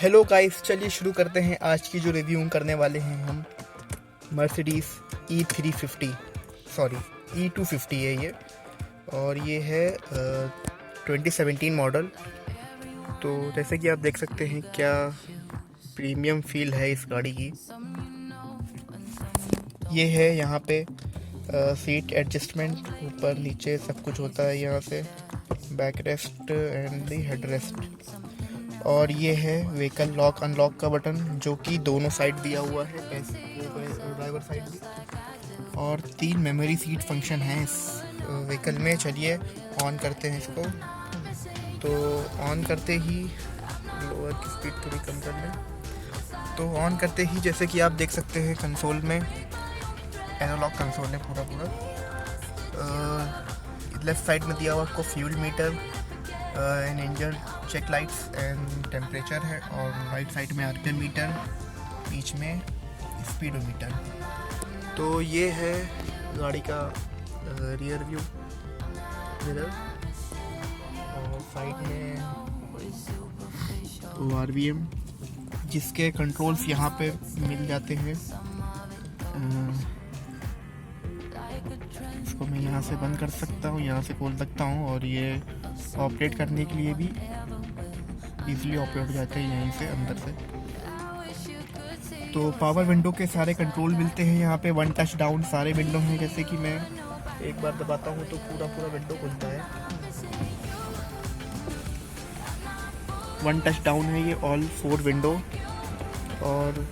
Hello guys, चलिए शुरू करते हैं आज की जो रिव्यू करने वाले हैं हम मर्सिडीज़ E350 सॉरी E250 है ये, और ये है 2017 मॉडल। तो जैसे कि आप देख सकते हैं क्या प्रीमियम फील है इस गाड़ी की। ये है यहाँ पे सीट एडजस्टमेंट, ऊपर नीचे सब कुछ होता है यहाँ से, back rest and the head rest. और ये है व्हीकल लॉक अनलॉक का बटन जो कि दोनों साइड दिया हुआ है, ड्राइवर साइड भी, और 3 मेमोरी सीट फंक्शन हैं इस व्हीकल में। चलिए ऑन करते हैं इसको। तो ऑन करते ही लोअर की स्पीड थोड़ी कम कर लें। तो ऑन करते ही जैसे कि आप देख सकते हैं कंसोल में एनालॉग कंसोल है पूरा। लेफ्ट साइड में दिया हुआ आपको fuel meter and engine check lights and temperature है, और राइट साइड में आरपीएम मीटर, बीच में स्पीडोमीटर। तो ये है गाड़ी का रियर व्यू मिरर, और साइड में आरवीएम जिसके कंट्रोल्स यहाँ पे मिल जाते हैं। इसको मैं यहाँ से बंद कर सकता हूँ, यहाँ से खोल सकता हूँ, और ये ऑपरेट करने के लिए भी इजीली ऑपरेट हो जाते हैं यहीं से अंदर से। तो पावर विंडो के सारे कंट्रोल मिलते हैं यहाँ पे। 1 टच डाउन सारे विंडो हैं, जैसे कि मैं एक बार दबाता हूँ तो पूरा विंडो खुलता है। 1 टच डाउन है ये ऑल 4 विंडो, और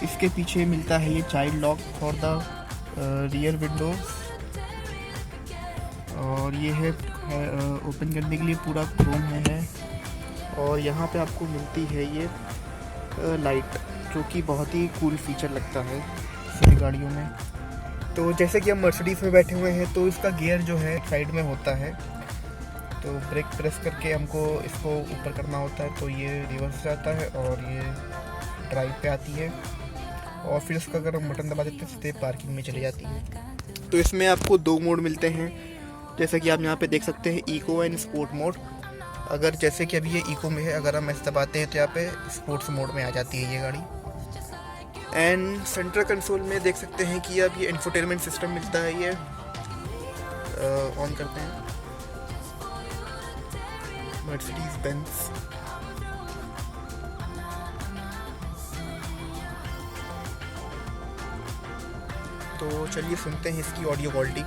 इसके पीछे मिलता है ये child lock for the rear window, और ये है ओपन करने के लिए पूरा क्रोम है। और यहाँ पे आपको मिलती है ये लाइट, जो कि बहुत ही कूल फीचर लगता है सभी गाड़ियों में। तो जैसे कि हम मर्सिडीज़ में बैठे हुए हैं तो इसका गियर जो है साइड में होता है, तो ब्रेक प्रेस करके हमको इसको ऊपर करना होता है तो ये रिवर्स जाता है और ये ड्राइव पे आती है, और फिर इसका अगर हम बटन दबा देते हैं सीधे पार्किंग में चली जाती है। तो इसमें आपको 2 मोड मिलते हैं, जैसे कि आप यहाँ पे देख सकते हैं, इको एंड स्पोर्ट मोड। अगर जैसे कि अभी ये इको में है, अगर हम ऐसे दबाते हैं तो यहाँ पे स्पोर्ट्स मोड में आ जाती है ये गाड़ी। एंड सेंट्रल कंसोल में देख सकते हैं कि अब ये इंफोटेनमेंट सिस्टम मिलता है। ये ऑन करते हैं, मर्सिडीज बेंज। तो चलिए सुनते हैं इसकी ऑडियो क्वालिटी।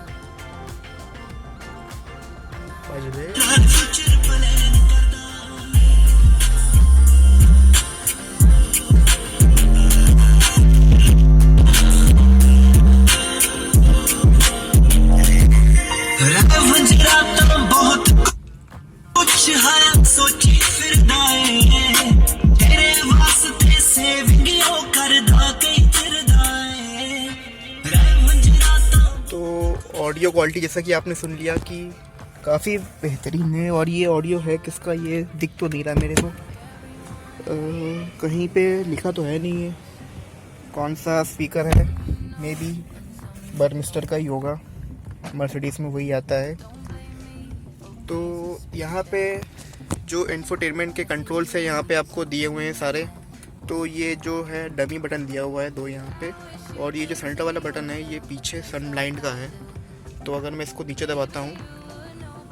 बहुत कुछ है सोची फिर तेरे वास्ते से वीडियो कर दा कई फिर तो ऑडियो क्वालिटी जैसा कि आपने सुन लिया कि काफ़ी बेहतरीन है। और ये ऑडियो है किसका, ये दिख तो नहीं रहा मेरे को, कहीं पे लिखा तो है नहीं है कौन सा स्पीकर है, मे बी बर्मिस्टर का ही होगा, मर्सिडीज़ में वही आता है। तो यहाँ पे जो इंफोटेनमेंट के कंट्रोल्स है यहाँ पे आपको दिए हुए हैं सारे। तो ये जो है डमी बटन दिया हुआ है 2 यहाँ पे, और ये जो सेंटर वाला बटन है ये पीछे सन ब्लाइंड का है। तो अगर मैं इसको नीचे दबाता हूँ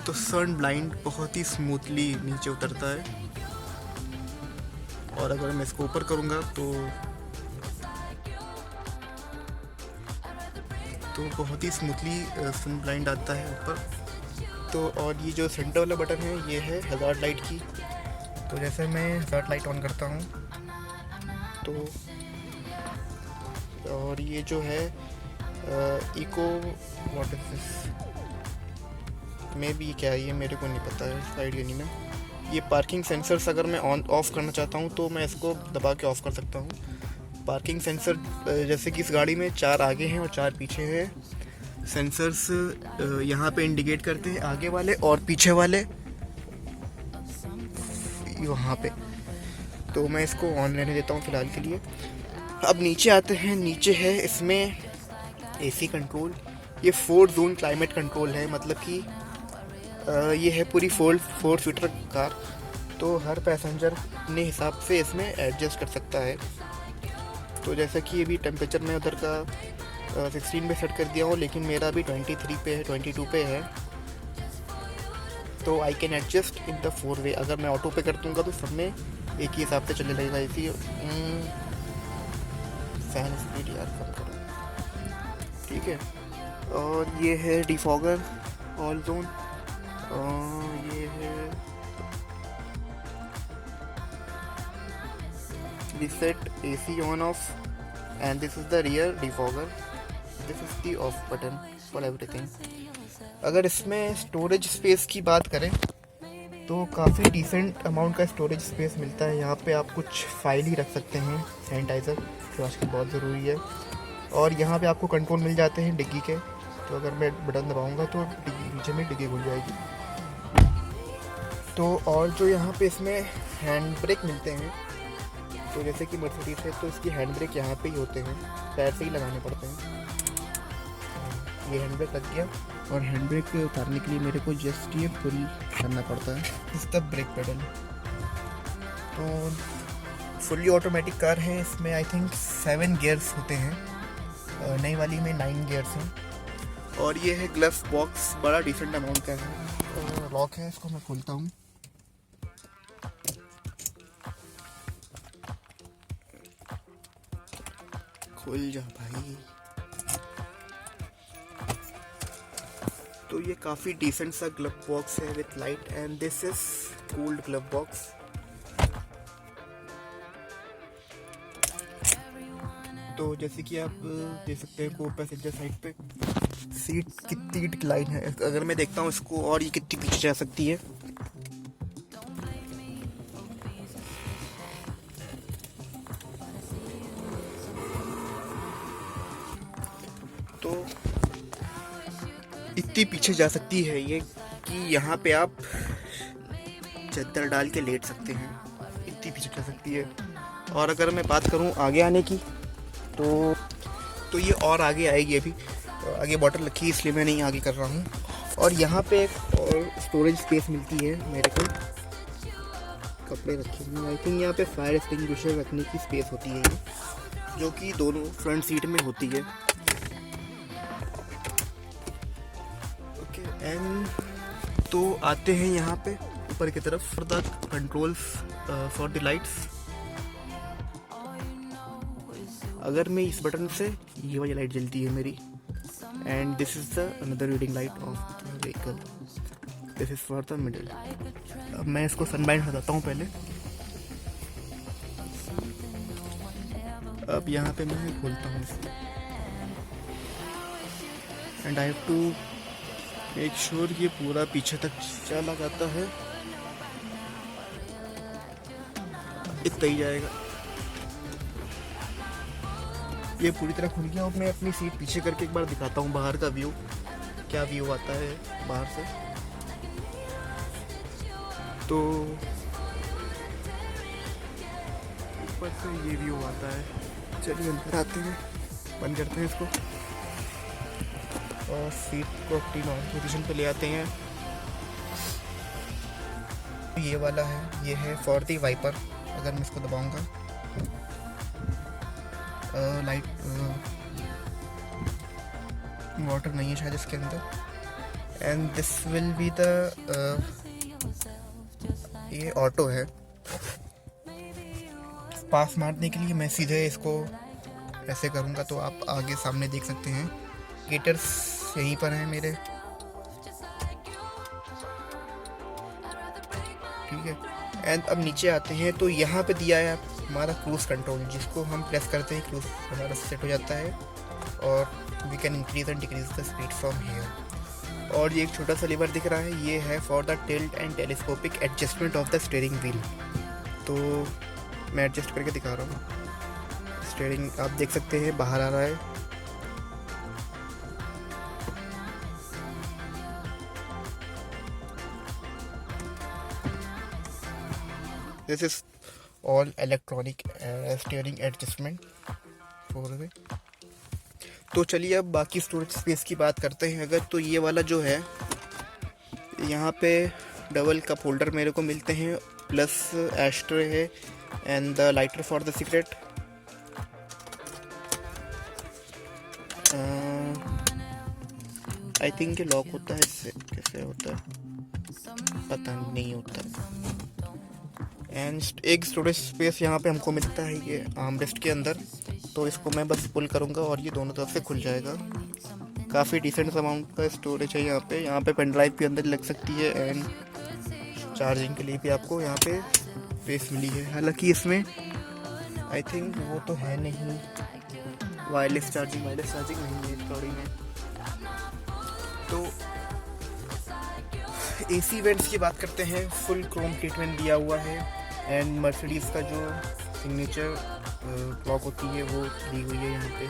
तो सन ब्लाइंड बहुत ही स्मूथली नीचे उतरता है, और अगर मैं इसको ऊपर करूँगा तो बहुत ही स्मूथली सन ब्लाइंड आता है ऊपर। तो और ये जो सेंटर वाला बटन है ये है हज़ार्ड लाइट की। तो जैसे मैं हज़ार्ड लाइट ऑन करता हूँ तो, और ये जो है eco what is this, maybe क्या है ये मेरे को नहीं पता है, साइड नहीं ना। ये पार्किंग सेंसर्स अगर मैं ऑन ऑफ करना चाहता हूँ तो मैं इसको दबा के ऑफ कर सकता हूँ। पार्किंग सेंसर जैसे कि इस गाड़ी में 4 आगे हैं और 4 पीछे हैं। सेंसर्स यहाँ पे इंडिकेट करते हैं आगे वाले और पीछे वाले वहाँ पे। तो मैं इसको ऑन रहने देता हूँ फ़िलहाल के लिए। अब नीचे आते हैं, नीचे है इसमें एसी कंट्रोल। ये 4 जोन क्लाइमेट कंट्रोल है, मतलब कि ये है पूरी 4 सीटर कार। तो हर पैसेंजर अपने हिसाब से इसमें एडजस्ट कर सकता है। तो जैसा कि अभी टेम्परेचर मैं उधर का 16 पे सेट कर दिया हूँ, लेकिन मेरा अभी 23 पे है, 22 पे है। तो I can adjust in the 4 वे। अगर मैं ऑटो पे कर दूँगा तो सब में एक ही हिसाब से चलने लगेगा। इसी फैन स्पीड यार कम करो, ठीक है। और ये है डिफॉगर ऑल जोन, और ये है reset AC on off, and this is the rear defogger, this is the off button for everything। अगर इसमें स्टोरेज स्पेस की बात करें तो काफ़ी डिसेंट अमाउंट का स्टोरेज स्पेस मिलता है। यहाँ पे आप कुछ फाइल ही रख सकते हैं, सैनिटाइज़र जो आजकल बहुत ज़रूरी है। और यहाँ पे आपको कंट्रोल मिल जाते हैं डिग्गी के, तो अगर मैं बटन दबाऊँगा तो डिग्गी नीचे में डिग्गी खुल जाएगी। तो और जो यहाँ पे इसमें हैंड ब्रेक मिलते हैं, तो जैसे कि मर्सिडीज है तो इसकी हैंड ब्रेक यहाँ पे ही होते हैं, पैर से ही लगाने पड़ते हैं। ये हैंड ब्रेक लग गया, और हैंड ब्रेक उतारने के लिए मेरे को जस्ट ये पुल करना पड़ता है, इस द ब्रेक पेडल। तो फुली ऑटोमेटिक कार है, इसमें आई थिंक 7 गियर्स होते हैं, नई वाली में 9 गियर्स हैं। और ये है ग्लव्स बॉक्स, बड़ा डिसेंट अमाउंट का है। लॉक है, इसको मैं खोलता हूँ। खुल जा भाई। तो ये काफ़ी डिसेंट सा ग्लव बॉक्स है with light, and this is cooled glove box. तो जैसे कि आप देख सकते हैं को पैसेंजर साइड पे सीट कितनी डिक्लाइन है। अगर मैं देखता हूँ इसको, और ये कितनी पीछे जा सकती है। तो इतनी पीछे जा सकती है ये कि यहाँ पे आप चद्दर डाल के लेट सकते हैं, इतनी पीछे जा सकती है। और अगर मैं बात करूँ आगे आने की, तो ये और आगे आएगी। अभी आगे बॉटल रखी है इसलिए मैं नहीं आगे कर रहा हूँ। और यहाँ पे एक और स्टोरेज स्पेस मिलती है मेरे को, कपड़े रखे हैं। आई थिंक यहाँ पे फायर एक्सटिंग्विशर रखने की स्पेस होती है ये, जो कि दोनों फ्रंट सीट में होती है। एंड तो आते हैं यहाँ पे ऊपर की तरफ, for the controls for the lights. अगर मैं इस बटन से, ये वाली लाइट जलती है मेरी, and this is the another reading light of the vehicle, this is for the middle. अब मैं इसको सनबाइंड हटाता हूँ पहले। अब यहाँ पे मैं खोलता हूँ इसको, and I have to make sure ये पूरा पीछे तक चला जाता है। इतना ही जाएगा, ये पूरी तरह खुल गया। अब मैं अपनी सीट पीछे करके एक बार दिखाता हूँ बाहर का व्यू, क्या व्यू आता है बाहर से। तो ऊपर से ये व्यू आता है। चलिए अंदर आते हैं, बंद करते हैं इसको और सीट को अपनी नॉर्मल पोजीशन पे ले आते हैं। ये वाला है, ये है फॉर दी वाइपर। अगर मैं इसको दबाऊंगा, लाइट वाटर नहीं है शायद इसके अंदर। And this will be the, ये ऑटो है। पास मारने के लिए मैं सीधे इसको ऐसे करूँगा तो आप आगे सामने देख सकते हैं। गेटर्स यहीं पर हैं मेरे, ठीक है। एंड अब नीचे आते हैं तो यहाँ पे दिया है हमारा क्रूज़ कंट्रोल, जिसको हम प्रेस करते हैं क्रूज़ हमारा सेट हो जाता है, और we can increase and decrease the speed from here. और ये एक छोटा सा लीवर दिख रहा है, ये है for the tilt and telescopic adjustment of the steering wheel. तो मैं एडजस्ट करके दिखा रहा हूँ। स्टीयरिंग आप देख सकते हैं बाहर आ रहा है। This is all electronic steering adjustment 4-way। तो चलिए अब बाकी स्टोरेज स्पेस की बात करते हैं। अगर तो ये वाला जो है, यहाँ पे डबल कप होल्डर मेरे को मिलते हैं, प्लस एस्ट्रे है and the lighter for the cigarette. I think ये लॉक होता है, इससे कैसे होता है पता नहीं होता। एंड एक स्टोरेज स्पेस यहाँ पे हमको मिलता है ये आर्मरेस्ट के अंदर, तो इसको मैं बस पुल करूँगा और ये दोनों तरफ से खुल जाएगा। काफ़ी डिसेंट अमाउंट का स्टोरेज है यहाँ पे पेन ड्राइव भी अंदर लग सकती है एंड चार्जिंग के लिए भी आपको यहाँ पे स्पेस मिली है। हालांकि इसमें आई थिंक वो तो है नहीं, वायरलेस चार्जिंग नहीं है इस गाड़ी में। तो एसी वेंट्स की बात करते हैं, फुल क्रोम ट्रीटमेंट दिया हुआ है एंड मर्सिडीज़ का जो सिग्नेचर क्लॉक होती है वो दी हुई है यहाँ पे,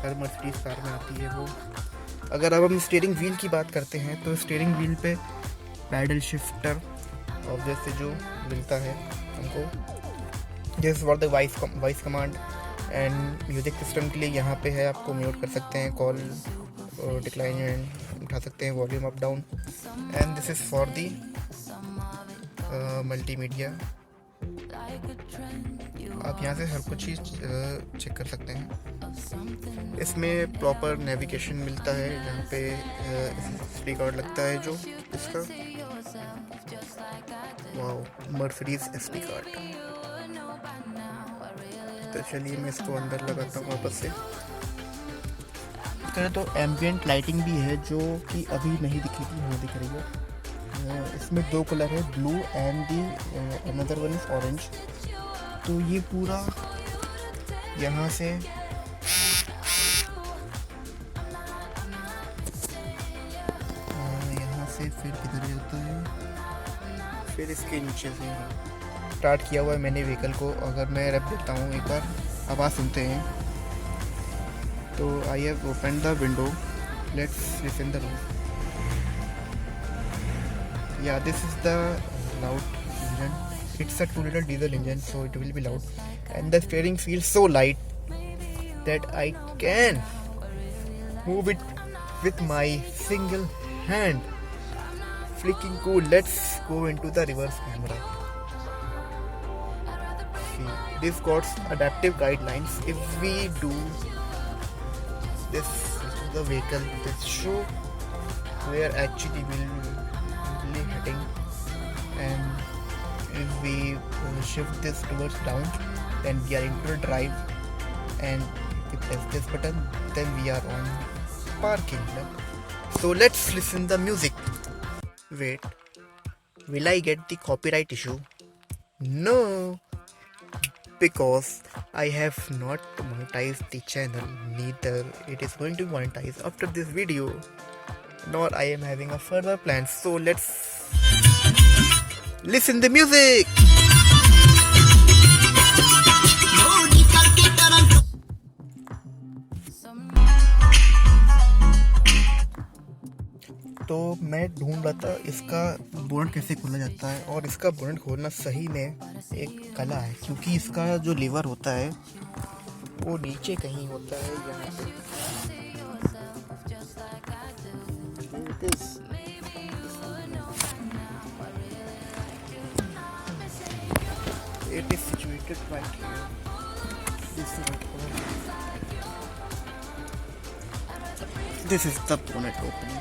हर मर्सिडीज़ कार में आती है वो। अगर अब हम स्टीयरिंग व्हील की बात करते हैं तो स्टीयरिंग व्हील पे पैडल शिफ्टर और जैसे जो मिलता है हमको, जैसे for the voice command and music system के लिए यहाँ पे है, आपको म्यूट कर सकते हैं, कॉल डिक्लाइन एंड उठा सकते हैं, volume up down. And this is for the multimedia, आप यहाँ से हर कुछ चीज़ चेक कर सकते हैं। इसमें प्रॉपर नेविगेशन मिलता है, जहाँ पे एसडी कार्ड लगता है जो इसका, वाओ मर्सिडीज एसडी कार्ड। तो चलिए मैं इसको अंदर लगाता हूँ वापस से। तो एम्बियंट लाइटिंग भी है जो कि अभी नहीं दिखेगी, हाँ दिख रही है। इसमें दो कलर है, blue and the another one is orange. तो ये पूरा यहाँ से फिर किधर जाता है, फिर इसके नीचे से स्टार्ट किया हुआ है मैंने व्हीकल को। अगर मैं रख देता हूँ, एक बार आवाज़ सुनते हैं। तो I have open the window, let's listen the room. या this is the loud engine, it's a 2-liter diesel engine, so it will be loud, and the steering feels so light that I can move it with my single hand. Freaking cool. Let's go into the reverse camera. See, this got adaptive guidelines. If we do this to the vehicle, this show where actually we'll be heading, and if we shift this towards down, then we are into drive, and if we press this button, then we are on parking. So let's listen the music. Wait, will I get the copyright issue? No, because I have not monetized the channel, neither it is going to be monetized after this video, nor I am having a further plan. So let's listen the music. तो मैं ढूंढ रहा था इसका bonnet कैसे खोला जाता है, और इसका बोनट खोलना सही में एक कला है, क्योंकि इसका जो लीवर होता है वो नीचे कहीं होता है, यहाँ पे it is situated right here. This is the bonnet opening.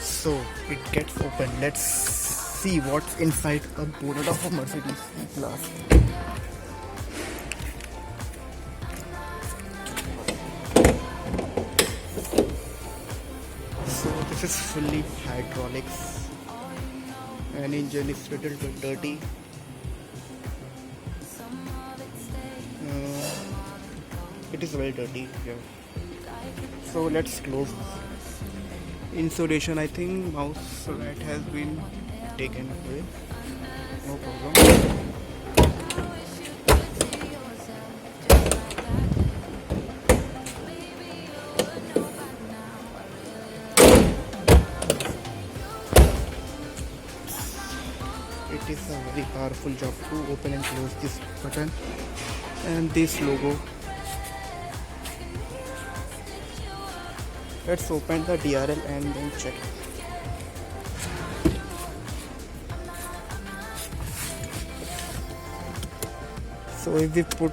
So it gets open. Let's see what's inside a bonnet of a Mercedes E-Class. So this is fully hydraulics. An engine is little bit dirty. It is very dirty here. So let's close. Insulation, I think mouse rat has been taken away. No problem. It is a very powerful job to open and close this button and this logo. Let's open the DRL and then check. So if we put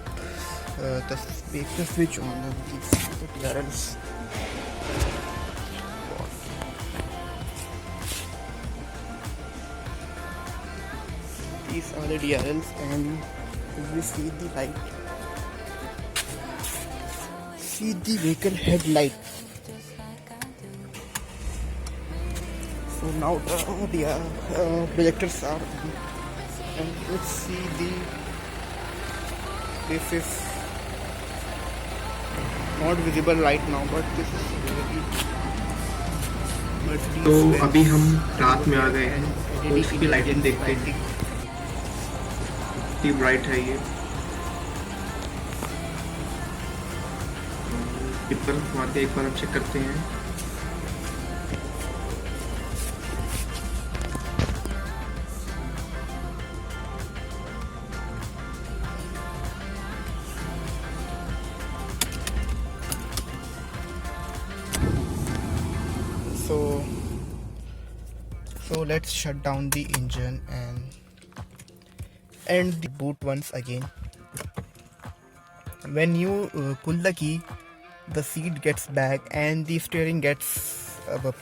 make the switch on, then the DRLs. These are the DRLs, and if we see the light, see the vehicle headlight. So now the projectors are on, and let's see this is not visible right now, but this is really तो अभी हम रात में आ गए हैं तो इसकी lighting देखते हैं कितनी ब्राइट है ये पर आते एक बार हम चेक करते हैं So let's shut down the engine and end the boot once again. When you pull the key, the seat gets back and the steering gets to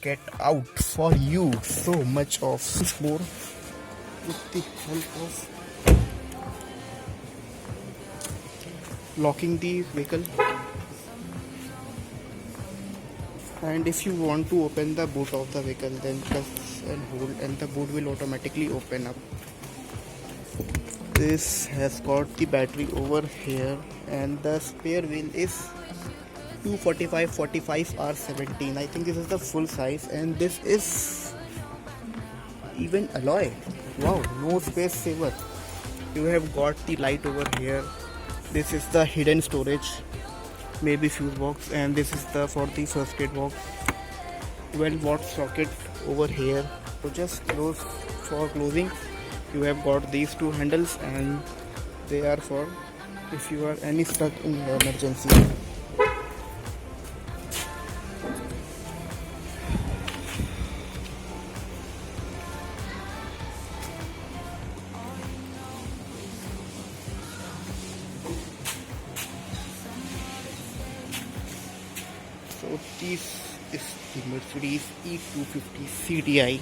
get out for you. So much of more with the help of locking the vehicle. And if you want to open the boot of the vehicle, then press and hold and the boot will automatically open up. This has got the battery over here, and the spare wheel is 245/45R17. I think this is the full size, and this is even alloy. Wow, no space saver. You have got the light over here. This is the hidden storage, maybe fuse box, and this is the for the first aid box. 12-watt socket over here. So just close for closing. You have got these two handles, and they are for if you are any stuck in emergency. So this is the Mercedes E250 CDI.